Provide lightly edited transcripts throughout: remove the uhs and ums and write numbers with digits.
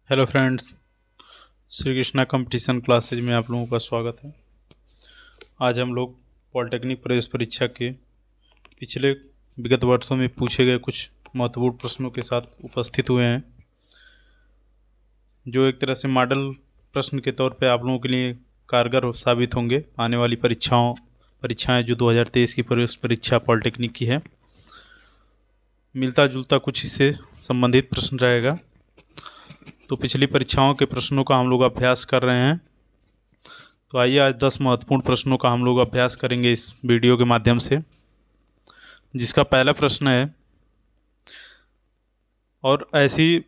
Hello friends, Shri Krishna competition classes में आप लोगों का स्वागत है। आज हम लोग पॉलिटेक्निक प्रवेश परीक्षा के पिछले विगत वर्षों में पूछे गए कुछ महत्वपूर्ण प्रश्नों के साथ उपस्थित हुए हैं, जो एक तरह से मॉडल प्रश्न के तौर पे आप लोगों के लिए कारगर साबित होंगे। आने वाली परीक्षाएं जो 2023 की प्रवेश परीक्षा पॉलिटेक्निक की है, मिलता जुलता कुछ इससे संबंधित प्रश्न रहेगा। तो पिछली परीक्षाओं के प्रश्नों का हम लोग अभ्यास कर रहे हैं। तो आइए आज 10 महत्वपूर्ण प्रश्नों का हम लोग अभ्यास करेंगे इस वीडियो के माध्यम से, जिसका पहला प्रश्न है, और ऐसी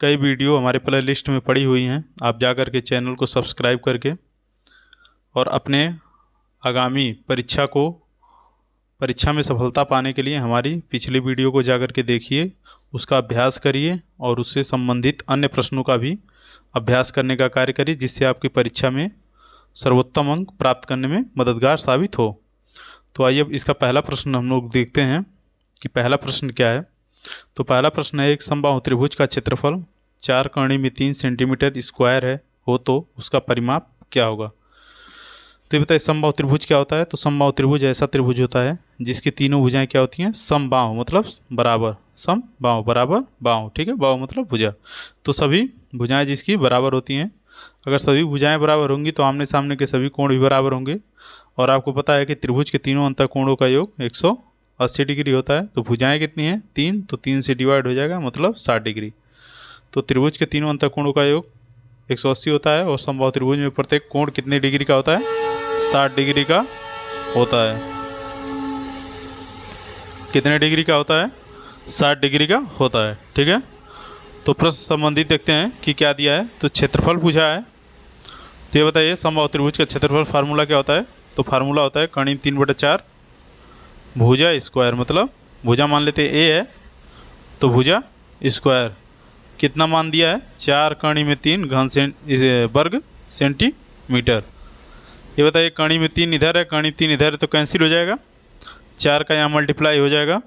कई वीडियो हमारे प्ले लिस्ट में पड़ी हुई हैं, आप जा कर के चैनल को सब्सक्राइब करके और अपने आगामी परीक्षा में सफलता पाने के लिए हमारी पिछली वीडियो को जाकर के देखिए, उसका अभ्यास करिए और उससे संबंधित अन्य प्रश्नों का भी अभ्यास करने का कार्य करिए, जिससे आपकी परीक्षा में सर्वोत्तम अंक प्राप्त करने में मददगार साबित हो। तो आइए अब इसका पहला प्रश्न हम लोग देखते हैं कि पहला प्रश्न क्या है। तो पहला प्रश्न है, एक समबाहु त्रिभुज का क्षेत्रफल 4 कड़ी में 3 सेंटीमीटर स्क्वायर हो तो उसका परिमाप क्या होगा। तो ये बताइए समबाहु त्रिभुज क्या होता है। तो समबाहु त्रिभुज ऐसा त्रिभुज होता है जिसकी तीनों भुजाएं क्या होती हैं, समबाहु मतलब बराबर, समबाहु बराबर बाहु, ठीक है, बाहु मतलब भुजा। तो सभी भुजाएं जिसकी बराबर होती हैं, अगर सभी भुजाएं बराबर होंगी तो आमने सामने के सभी कोण भी बराबर होंगे। और आपको पता है कि त्रिभुज के तीनों अंतःकोणों का योग 180 डिग्री होता है। तो भुजाएँ कितनी हैं, 3, तो 3 से डिवाइड हो जाएगा, मतलब 60 डिग्री। तो त्रिभुज के तीनों अंतःकोणों का योग 180 होता है, और समबाहु त्रिभुज में प्रत्येक कोण कितने डिग्री का होता है, 60 डिग्री का होता है। कितने डिग्री का होता है, 60 डिग्री का होता है, ठीक है। तो प्रश्न संबंधित देखते हैं कि क्या दिया है। तो क्षेत्रफल पूछा है, तो ये बताइए समबाहु त्रिभुज का क्षेत्रफल फार्मूला क्या होता है। तो फार्मूला होता है कड़ी 3/4 भुजा स्क्वायर, मतलब भुजा मान लेते हैं ए है, तो भुजा स्क्वायर कितना मान दिया है, 4 कड़ी में 3 वर्ग सेंटीमीटर। ये बताइए कड़ी में 3 इधर है, कड़ी 3 इधर है, तो कैंसिल हो जाएगा, 4 का यहाँ मल्टीप्लाई हो जाएगा।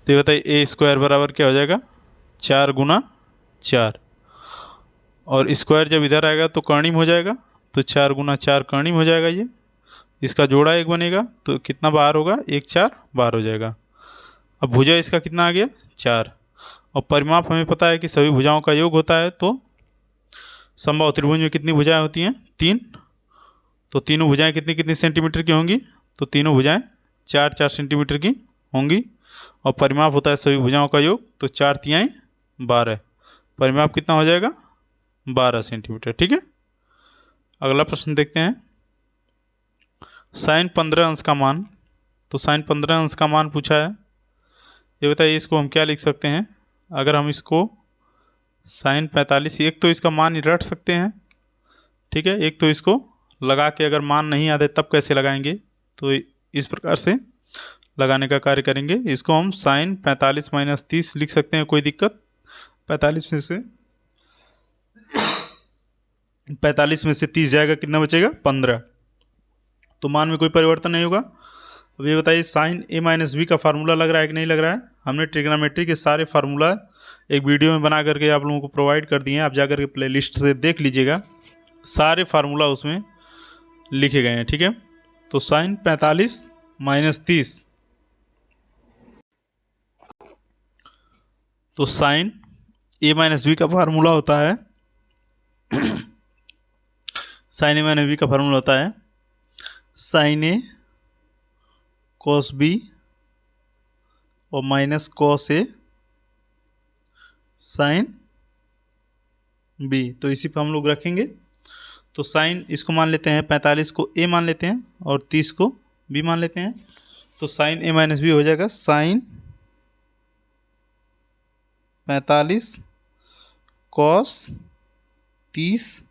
तो ये बताइए ए स्क्वायर बराबर क्या हो जाएगा, 4 गुना 4, और स्क्वायर जब इधर आएगा तो कर्णिम हो जाएगा, तो 4 गुना 4 कर्णिम हो जाएगा। ये इसका जोड़ा 1 बनेगा, तो कितना बाहर होगा, 1 4 बाहर हो जाएगा। अब भुजा इसका कितना आ गया, 4, और परिमाप हमें पता है कि सभी भुजाओं का योग होता है। तो समबाहु त्रिभुज में कितनी भुजाएं होती हैं, 3, तो तीनों भुजाएं कितनी कितनी सेंटीमीटर की होंगी, तो तीनों भुजाएं 4 4 सेंटीमीटर की होंगी, और परिमाप होता है सभी भुजाओं का योग, तो 4 तिहाई 12, परिमाप कितना हो जाएगा, 12 सेंटीमीटर, ठीक है। अगला प्रश्न देखते हैं, साइन 15 अंश का मान। तो साइन 15 अंश का मान पूछा है। ये बताइए इसको हम क्या लिख सकते हैं। अगर हम इसको साइन 45, एक तो इसका मान ही रट सकते हैं, ठीक है, एक तो इसको लगा के, अगर मान नहीं आते तब कैसे लगाएंगे, तो इस प्रकार से लगाने का कार्य करेंगे। इसको हम साइन 45 - 30 लिख सकते हैं, कोई दिक्कत। 45 में से 30 जाएगा, कितना बचेगा, 15, तो मान में कोई परिवर्तन नहीं होगा। अब ये बताइए साइन a - b का फार्मूला लग रहा है कि नहीं लग रहा है। हमने ट्रिग्नोमेट्री के सारे फार्मूला एक वीडियो में बना करके आप लोगों को प्रोवाइड कर दिए हैं, आप जाकर के प्ले लिस्ट से देख लीजिएगा, सारे फार्मूला उसमें लिखे गए हैं, ठीक है। तो साइन 45 - 30, तो साइन a - b का फार्मूला होता है साइन a - b का फार्मूला होता है साइन a कॉस b और minus cos a sine b। तो इसी पर हम लोग रखेंगे। तो साइन इसको मान लेते हैं, 45 को a मान लेते हैं और 30 को b मान लेते हैं। तो साइन a - b हो जाएगा साइन 45 कॉस 30,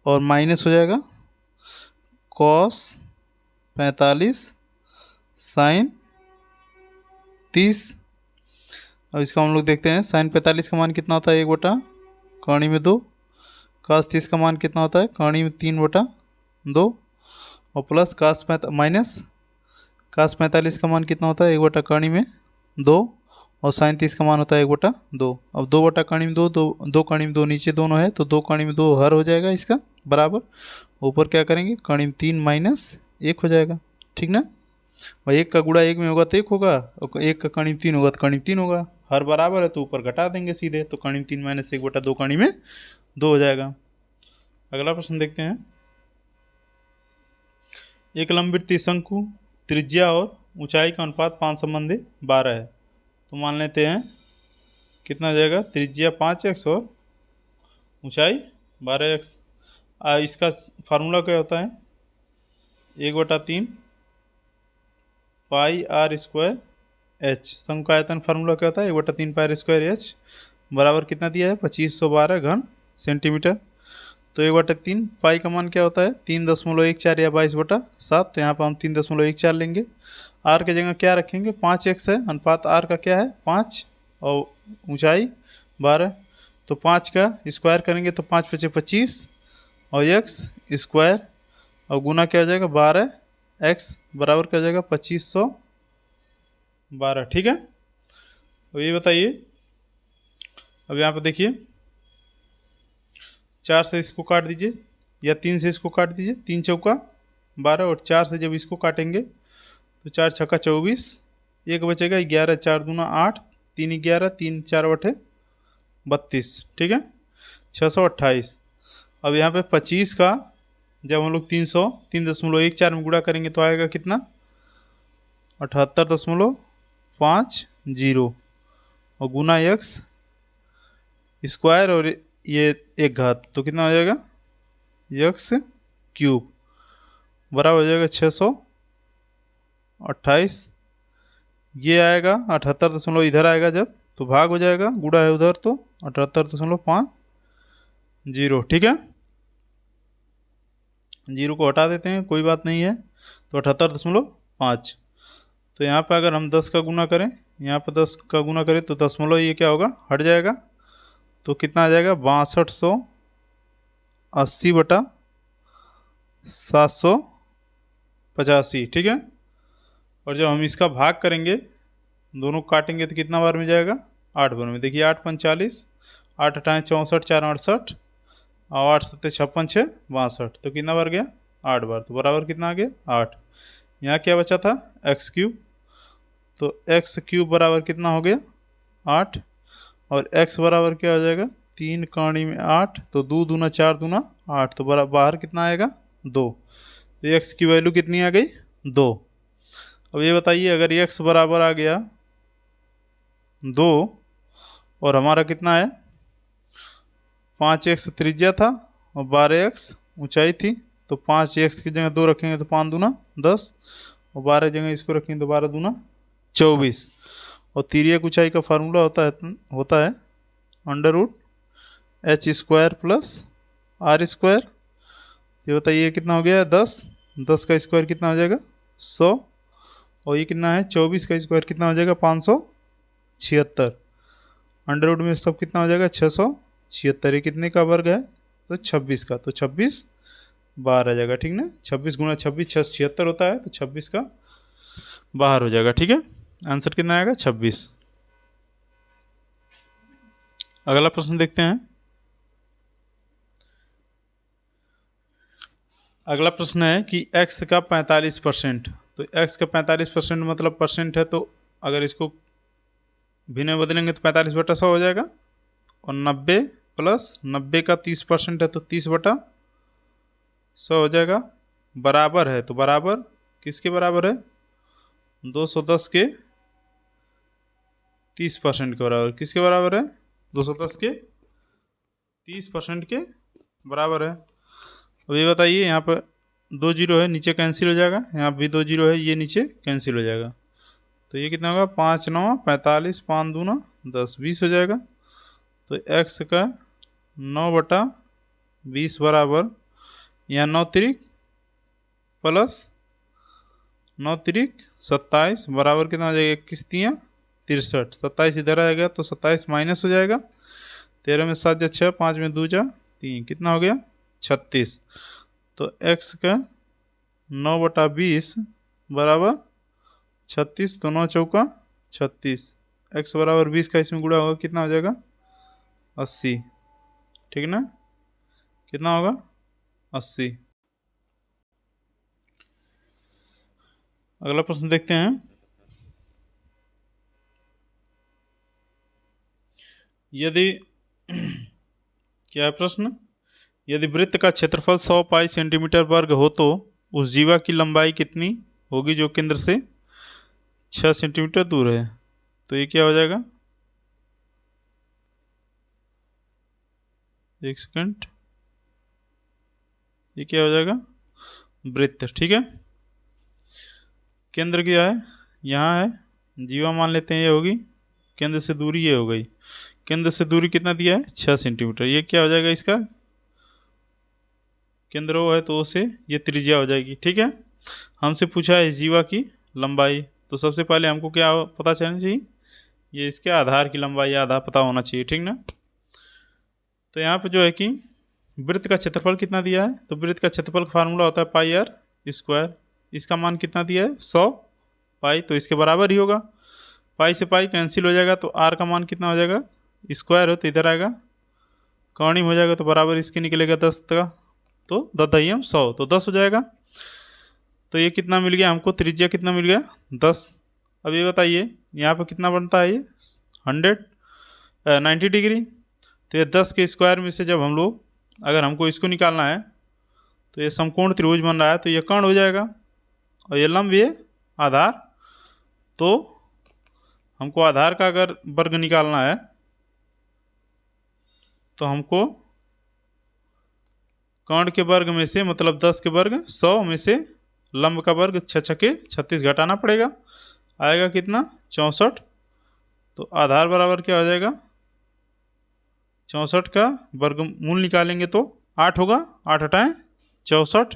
और माइनस हो जाएगा कॉस 45 साइन 30। अब इसका हम लोग देखते हैं, साइन 45 का मान कितना होता है, 1 कड़ी में 2, कास 30 का मान कितना होता है, कड़ी में 3/2, और प्लस माइनस कास 45 का मान कितना होता है, 1 कड़ी में 2, और साइन 30 का मान होता है 1/2। अब 2 कणिम 2, 2 कणिम 2 नीचे दोनों है, तो 2 कणिम 2 हर हो जाएगा इसका बराबर। ऊपर क्या करेंगे, कणिम 3 - 1 हो जाएगा, ठीक ना। और 1 का गुणा 1 में होगा तो 1 होगा, और 1 का कणिम 3 होगा तो कणिम 3 होगा। हर बराबर है तो ऊपर घटा देंगे सीधे, तो कणिम 3 - 1/2 कणिम में 2 हो जाएगा। अगला प्रश्न देखते हैं। एक लंबवृत्तीय शंकु त्रिज्या और ऊंचाई का अनुपात 5 संबंधी 12 है। तो मान लेते हैं कितना हो जाएगा, त्रिज्या 5x और ऊंचाई 12x। इसका फार्मूला क्या होता है, 1/3 पाई आर स्क्वायर एच। शंकु का आयतन फार्मूला क्या होता है, 1/3 पाई आर स्क्वायर एच बराबर कितना दिया है, 2512 घन सेंटीमीटर। तो 1/3 पाई का मान क्या होता है, 3.14 या 22/7। तो यहाँ पर हम 3.14 लेंगे। आर की जगह क्या रखेंगे, 5x है, अनुपात आर का क्या है 5 और ऊंचाई 12। तो 5 का स्क्वायर करेंगे तो 5 × 5 = 25 और x स्क्वायर और गुना क्या हो जाएगा 12x बराबर क्या हो जाएगा 2512, ठीक है। तो ये बताइए, अब यहाँ पर देखिए 4 से इसको काट दीजिए या 3 से इसको काट दीजिए, 3 चौका 12 और 4 से जब इसको काटेंगे तो 4 छक्का 24, एक बचेगा 11, 4 दूना 8, 3 11, 3 4 बटे 32, ठीक है 628। अब यहाँ पे 25 का जब हम लोग 303.14 में गुणा करेंगे तो आएगा कितना 78.50 और गुना x स्क्वायर और ये 1 घात, तो कितना हो जाएगा x क्यूब बराबर हो जाएगा 628। ये आएगा 78 इधर आएगा जब तो भाग हो जाएगा, गुणा है उधर तो 78.50, ठीक है। 0 को हटा देते हैं, कोई बात नहीं है, तो 78.5। तो यहाँ पे अगर हम 10 का गुना करें, यहाँ पे 10 का गुना करें तो दशमलव ये क्या होगा हट जाएगा, तो कितना आ जाएगा 6280/785, ठीक है। और जब हम इसका भाग करेंगे, दोनों काटेंगे तो कितना बार में जाएगा 8 बार में। देखिए 8 × 5 = 40, 8 × 8 = 64, 4 × 8 = 60 और 8 × 7 = 56, 6 = 62, तो कितना बार गया 8 बार, तो बराबर कितना आ गया 8। यहाँ क्या बचा था x क्यूब, तो x क्यूब बराबर कितना हो गया 8 और x बराबर क्या हो जाएगा 3 कौड़ी में 8, तो 2 दूना 4 दूना 8, तो बराबर बाहर कितना आएगा 2। तो x की वैल्यू कितनी आ गई 2। अब ये बताइए अगर x बराबर आ गया 2 और हमारा कितना है 5x त्रिज्या था और 12x ऊंचाई थी, तो 5x की जगह 2 रखेंगे तो 5 दूना 10 और 12 जगह इसको रखेंगे तो 12 दूना 24। और तिर्यक ऊंचाई का फार्मूला होता है √h² + r²। ये बताइए कितना हो गया 10, 10 का स्क्वायर कितना हो जाएगा 100 और ये कितना है 24 का स्क्वायर कितना हो जाएगा 576। अंडर में सब कितना हो जाएगा 676। ये कितने का वर्ग है तो 26 का, तो 26 बाहर आ जाएगा, ठीक ना। 26 × 26 676 होता है, तो 26 का बाहर हो जाएगा, ठीक है। आंसर कितना आएगा 26। अगला प्रश्न देखते हैं। अगला प्रश्न है कि x का 45%, तो x का 45% मतलब परसेंट है, तो अगर इसको भिन्न में बदलेंगे तो 45/100 हो जाएगा। और 90 + 90 का 30% है तो 30/100 हो जाएगा। बराबर है, तो बराबर किसके बराबर है 210 के 30% के बराबर। किसके बराबर है 210 के 30% के बराबर है। अब ये बताइए यहाँ पर 2 0 है, नीचे कैंसिल हो जाएगा, यहाँ भी 2 0 है, ये नीचे कैंसिल हो जाएगा, तो ये कितना होगा 5 × 9 = 45, 5 दूना 10, 20 हो जाएगा। तो x का 9/20 बराबर यहाँ 9 तिरिक प्लस 9 तिरिक 27 बराबर कितना हो जाएगा 21 × 3 = 63। 27 इधर आएगा तो 27 माइनस हो जाएगा। 13 में 7 × 6, 5 में 2 × 3, कितना हो गया 36। तो x का 9/20 बराबर 36, तो 9 × 4 = 36 x बराबर 20 का इसमें गुणा होगा, कितना हो जाएगा 80, ठीक ना, कितना होगा 80। अगला प्रश्न देखते हैं। यदि क्या है प्रश्न, यदि वृत्त का क्षेत्रफल 100 पाई सेंटीमीटर वर्ग हो तो उस जीवा की लंबाई कितनी होगी जो केंद्र से 6 सेंटीमीटर दूर है। तो ये क्या हो जाएगा, एक सेकंड, ये क्या हो जाएगा वृत्त, ठीक है। केंद्र क्या है, यहाँ है, जीवा मान लेते हैं ये होगी, केंद्र से दूरी ये हो गई, केंद्र से दूरी कितना दिया है 6 सेंटीमीटर। ये क्या हो जाएगा, इसका केंद्र वो है तो से ये त्रिज्या हो जाएगी, ठीक है। हमसे पूछा है इस जीवा की लंबाई, तो सबसे पहले हमको क्या पता चलना चाहिए, ये इसके आधार की लंबाई या आधार पता होना चाहिए, ठीक ना। तो यहाँ पे जो है कि वृत्त का क्षेत्रफल कितना दिया है, तो वृत्त का क्षेत्रफल का फार्मूला होता है पाई आर स्क्वायर। इसका मान कितना दिया है 100 पाई, तो इसके बराबर ही होगा। पाई से पाई कैंसिल हो जाएगा, तो आर का मान कितना हो जाएगा, स्क्वायर हो तो इधर आएगा, कौणी हो जाएगा तो बराबर इसके निकलेगा 10 का, तो 10 दही हम 100, तो 10 हो जाएगा। तो ये कितना मिल गया हमको, त्रिज्या कितना मिल गया 10। अब ये बताइए यहाँ पर कितना बनता है, ये 90 डिग्री। तो ये 10 के स्क्वायर में से जब हम लोग, अगर हमको इसको निकालना है तो ये समकोण त्रिभुज बन रहा है, तो ये कर्ण हो जाएगा और ये लंब, ये आधार। तो हमको आधार का अगर वर्ग निकालना है तो हमको कर्ण के वर्ग में से, मतलब 10 के वर्ग 100 में से लंब का वर्ग 6 छके 36 घटाना पड़ेगा, आएगा कितना 64। तो आधार बराबर क्या हो जाएगा, 64 का वर्गमूल निकालेंगे तो 8 होगा, 8 हटाएं 64।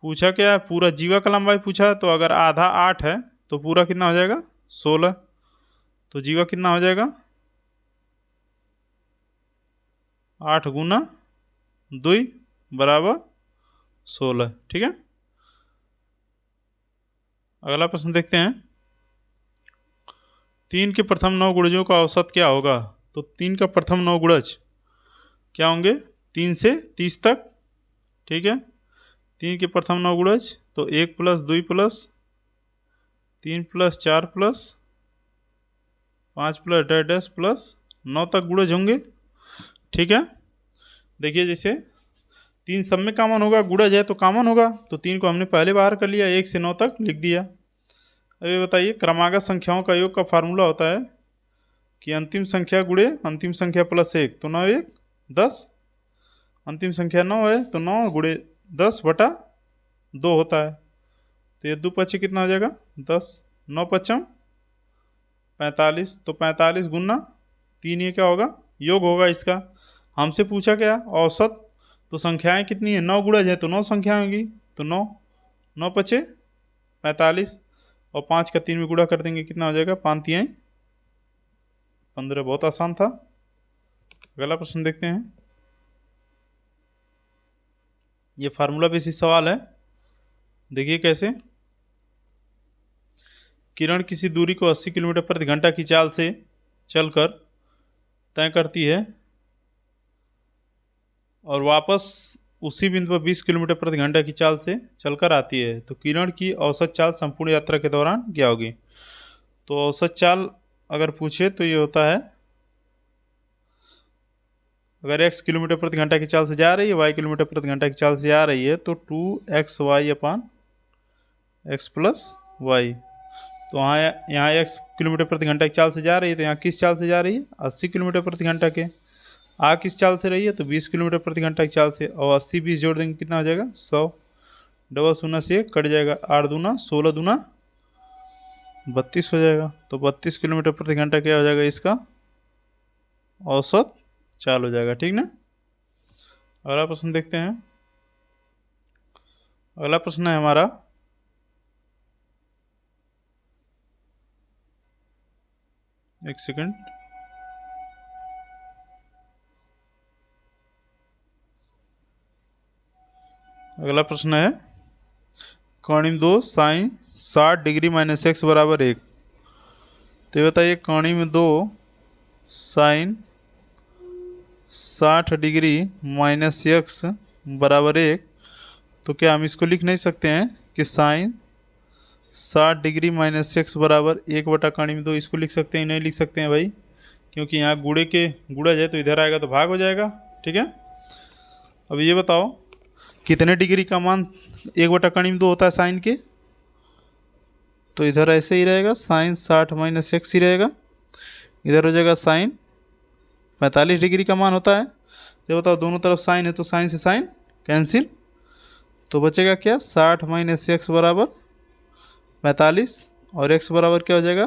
पूछा क्या है, पूरा जीवा का लंबाई पूछा, तो अगर आधा 8 है तो पूरा कितना हो जाएगा 16। तो जीवा कितना हो जाएगा 8 गुना 2 बराबर 16, ठीक है। अगला प्रश्न देखते हैं। 3 के प्रथम 9 गुणजों का औसत क्या होगा। तो 3 का प्रथम 9 गुणज क्या होंगे, 3 से 30 तक, ठीक है। 3 के प्रथम 9 गुणज तो 1 plus 2 plus 3 plus 4 plus 5 plus dash dash plus 9 तक गुणज होंगे, ठीक है। देखिए जैसे 3 सब में कॉमन होगा, गुणज है तो कॉमन होगा, तो 3 को हमने पहले बाहर कर लिया, 1 से 9 तक लिख दिया। अब ये बताइए क्रमागत संख्याओं का योग का फार्मूला होता है कि अंतिम संख्या गुणे अंतिम संख्या प्लस 1, तो 9 1 10। अंतिम संख्या 9 है तो 9 गुणे 10 बटा 2 होता है, तो ये 2 पच्चे कितना हो जाएगा 10, 9 पच्चम 45, तो 45 गुना 3, ये क्या होगा योग होगा इसका। हमसे पूछा क्या औसत, तो संख्याएं कितनी है 9 गुणज है तो 9 संख्याएं होंगी, तो 9 9 पचे 45 और 5 का 3 में गुणा कर देंगे, कितना हो जाएगा 5 तियां 15। बहुत आसान था। अगला प्रश्न देखते हैं। ये फार्मूला बेसिस सवाल है, देखिए कैसे। किरण किसी दूरी को 80 किलोमीटर प्रति घंटा की चाल से चलकर तय करती है और वापस उसी बिंदु पर 20 किलोमीटर प्रति घंटा की चाल से चलकर आती है, तो किरण की औसत चाल संपूर्ण यात्रा के दौरान क्या होगी। तो औसत चाल अगर पूछे तो ये होता है, अगर x किलोमीटर प्रति घंटा की चाल से जा रही है, y किलोमीटर प्रति घंटा की चाल से जा रही है, तो 2xy अपान x प्लस वाई। तो यहाँ x किलोमीटर प्रति घंटा की चाल से जा रही है, तो यहाँ किस चाल से जा रही है 80 किलोमीटर प्रति घंटा के। आ किस चाल से रही है, तो 20 किलोमीटर प्रति घंटा की चाल से, और 80 20 जोड़ देंगे कितना हो जाएगा 100। डबल शून्य से कट जाएगा, 8 दूना 16 दूना 32 हो जाएगा, तो 32 किलोमीटर प्रति घंटा क्या हो जाएगा इसका औसत चाल हो जाएगा, ठीक ना। अगला प्रश्न देखते हैं। अगला प्रश्न है हमारा, एक सेकंड, अगला प्रश्न है कोणिम 2 साइन 60 डिग्री माइनस x बराबर 1। तो ये बताइए कौणी में 2 साइन 60 डिग्री माइनस x बराबर 1। तो क्या हम इसको लिख नहीं सकते हैं कि साइन 60 डिग्री माइनस x बराबर 1/2 इसको लिख सकते हैं? नहीं लिख सकते हैं भाई, क्योंकि यहाँ गुड़ा जाए तो इधर आएगा तो भाग हो जाएगा। ठीक है, अब ये बताओ कितने डिग्री का मान 1/2 होता है साइन के? तो इधर ऐसे ही रहेगा, साइन 60 माइनस x ही रहेगा। इधर हो जाएगा साइन 45 डिग्री का मान होता है। ये बताओ दोनों तरफ साइन है तो साइन से साइन कैंसिल, तो बचेगा क्या 60 माइनस x बराबर 45 और x बराबर क्या हो जाएगा?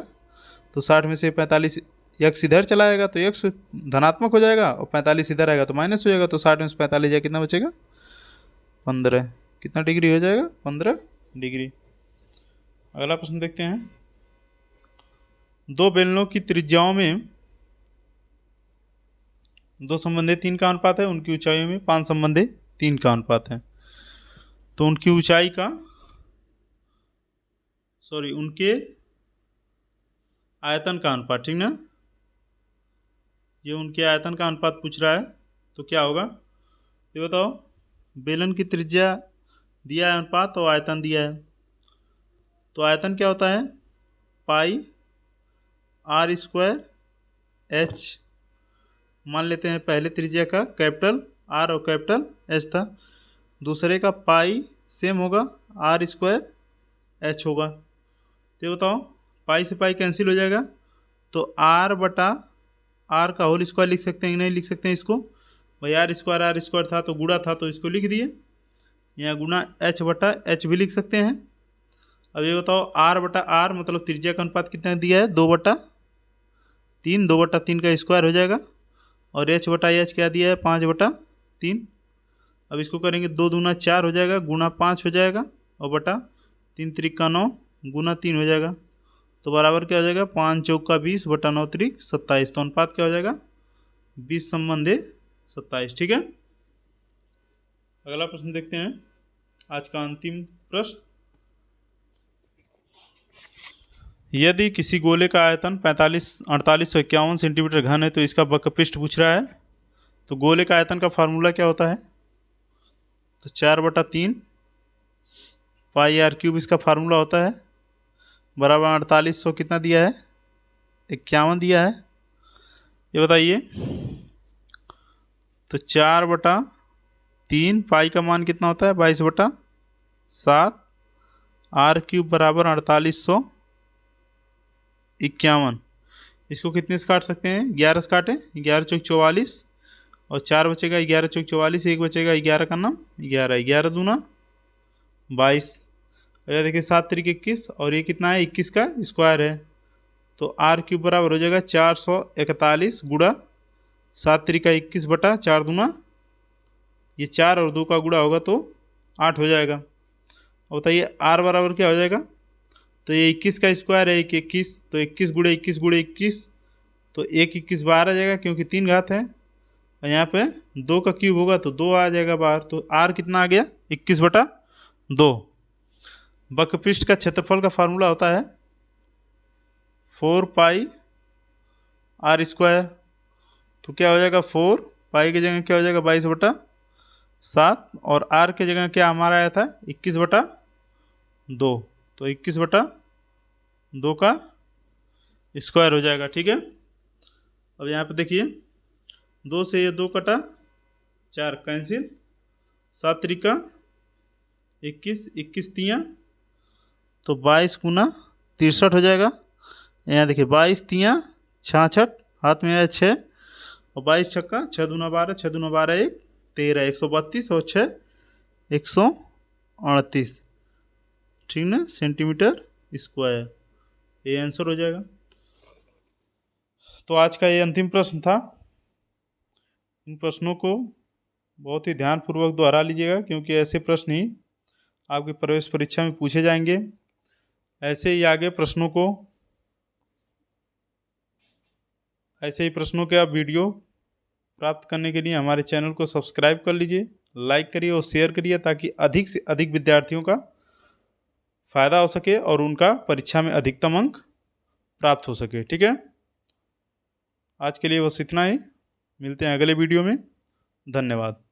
तो 60 में से 45 x इधर चला जाएगा तो x धनात्मक हो जाएगा और 45 इधर आएगा तो माइनस हो जाएगा। तो 60 में से 45 जाए कितना बचेगा? 15। कितना डिग्री हो जाएगा? 15 डिग्री। अगला प्रश्न देखते हैं। दो बेलनों की त्रिज्याओं में 2 संबंधित 3 का अनुपात है, उनकी ऊंचाइयों में 5 संबंधित 3 का अनुपात है। तो उनकी ऊंचाई का उनके आयतन का अनुपात, ठीक ना? ये उनके आयतन का अनुपात पूछ रहा है, तो क्या होगा ये बताओ। बेलन की त्रिज्या दिया है अनुपात और आयतन दिया है, तो आयतन क्या होता है? पाई r स्क्वायर h। मान लेते हैं पहले त्रिज्या का कैपिटल R और कैपिटल H था, दूसरे का पाई सेम होगा r स्क्वायर h होगा। तो ये बताओ पाई से पाई कैंसिल हो जाएगा, तो r का होल स्क्वायर लिख सकते हैं कि नहीं लिख सकते हैं इसको? भाई r स्क्वायर था तो गुणा था तो इसको लिख दिए, यहाँ गुणा h भी लिख सकते हैं। अब ये बताओ r मतलब त्रिज्या का अनुपात कितना दिया है? 2/3। 2/3 का स्क्वायर हो जाएगा और h क्या दिया है? 5/3। अब इसको करेंगे 2 दूना 4 हो जाएगा, गुणा 5 हो जाएगा और बटा 3 त्रिक का 9 गुना 3 हो जाएगा। तो बराबर क्या हो जाएगा? 5 चौक का 20 बटा 9 त्रिक 27। तो अनुपात क्या हो जाएगा? 20 संबंधे 27। ठीक है, अगला प्रश्न देखते हैं, आज का अंतिम प्रश्न। यदि किसी गोले का आयतन 4851 सेंटीमीटर घन है तो इसका वक्रपृष्ठ पूछ रहा है। तो गोले का आयतन का फार्मूला क्या होता है? तो 4/3 पाई r³ इसका फार्मूला होता है, बराबर 4800 कितना दिया है? 51 दिया है। ये बताइए, तो 4/3 पाई का मान कितना होता है? 22/7। r³ बराबर 4851। इसको कितने से काट सकते हैं? 11 से काटें, 11 चौक 44 और 4 बचेगा, 11 चौक 44, 1 बचेगा, 11 का नाम 11, 11 दूना 22। और देखिए 7 त्रिक 21 और ये कितना है? 21 का स्क्वायर है, तो r³ बराबर हो जाएगा 441 गुणा 7 त्रिक 21 बटा 4 दूना, ये 4 और 2 का गुणा होगा तो 8 हो जाएगा। और बताइए r बराबर क्या हो जाएगा? तो ये 21 का स्क्वायर है 21, तो 21 गुणे 21 गुणे 21, तो 1 21 बाहर आ जाएगा क्योंकि 3 घात है, और यहाँ पे 2 का क्यूब होगा तो 2 आ जाएगा बाहर। तो r कितना आ गया? 21/2। वक्रपृष्ठ का क्षेत्रफल का फार्मूला होता है 4 पाई r²। तो क्या हो जाएगा? 4 पाई की जगह क्या हो जाएगा? 22/7 और r की जगह क्या हमारा आया था? 21/2। तो 21/2 का स्क्वायर हो जाएगा। ठीक है, अब यहाँ पे देखिए 2 से ये 2 कटा, 4 कैंसिल, 7 त्रिका 21, 21 तियाँ तो 22 गुना 63 हो जाएगा। यहाँ देखिए 22 तियाँ 66, हाथ में आया 6 और 22 छक्का 6 दूना 12, 6 दूना 12 1 13, 132 और 6 138, ठीक ना, सेंटीमीटर स्क्वायर। ये आंसर हो जाएगा। तो आज का ये अंतिम प्रश्न था। इन प्रश्नों को बहुत ही ध्यानपूर्वक दोहरा लीजिएगा, क्योंकि ऐसे प्रश्न ही आपकी प्रवेश परीक्षा में पूछे जाएंगे। ऐसे ही प्रश्नों के आप वीडियो प्राप्त करने के लिए हमारे चैनल को सब्सक्राइब कर लीजिए, लाइक करिए और शेयर करिए, ताकि अधिक से अधिक विद्यार्थियों का फ़ायदा हो सके और उनका परीक्षा में अधिकतम अंक प्राप्त हो सके। ठीक है, आज के लिए बस इतना ही, मिलते हैं अगले वीडियो में। धन्यवाद।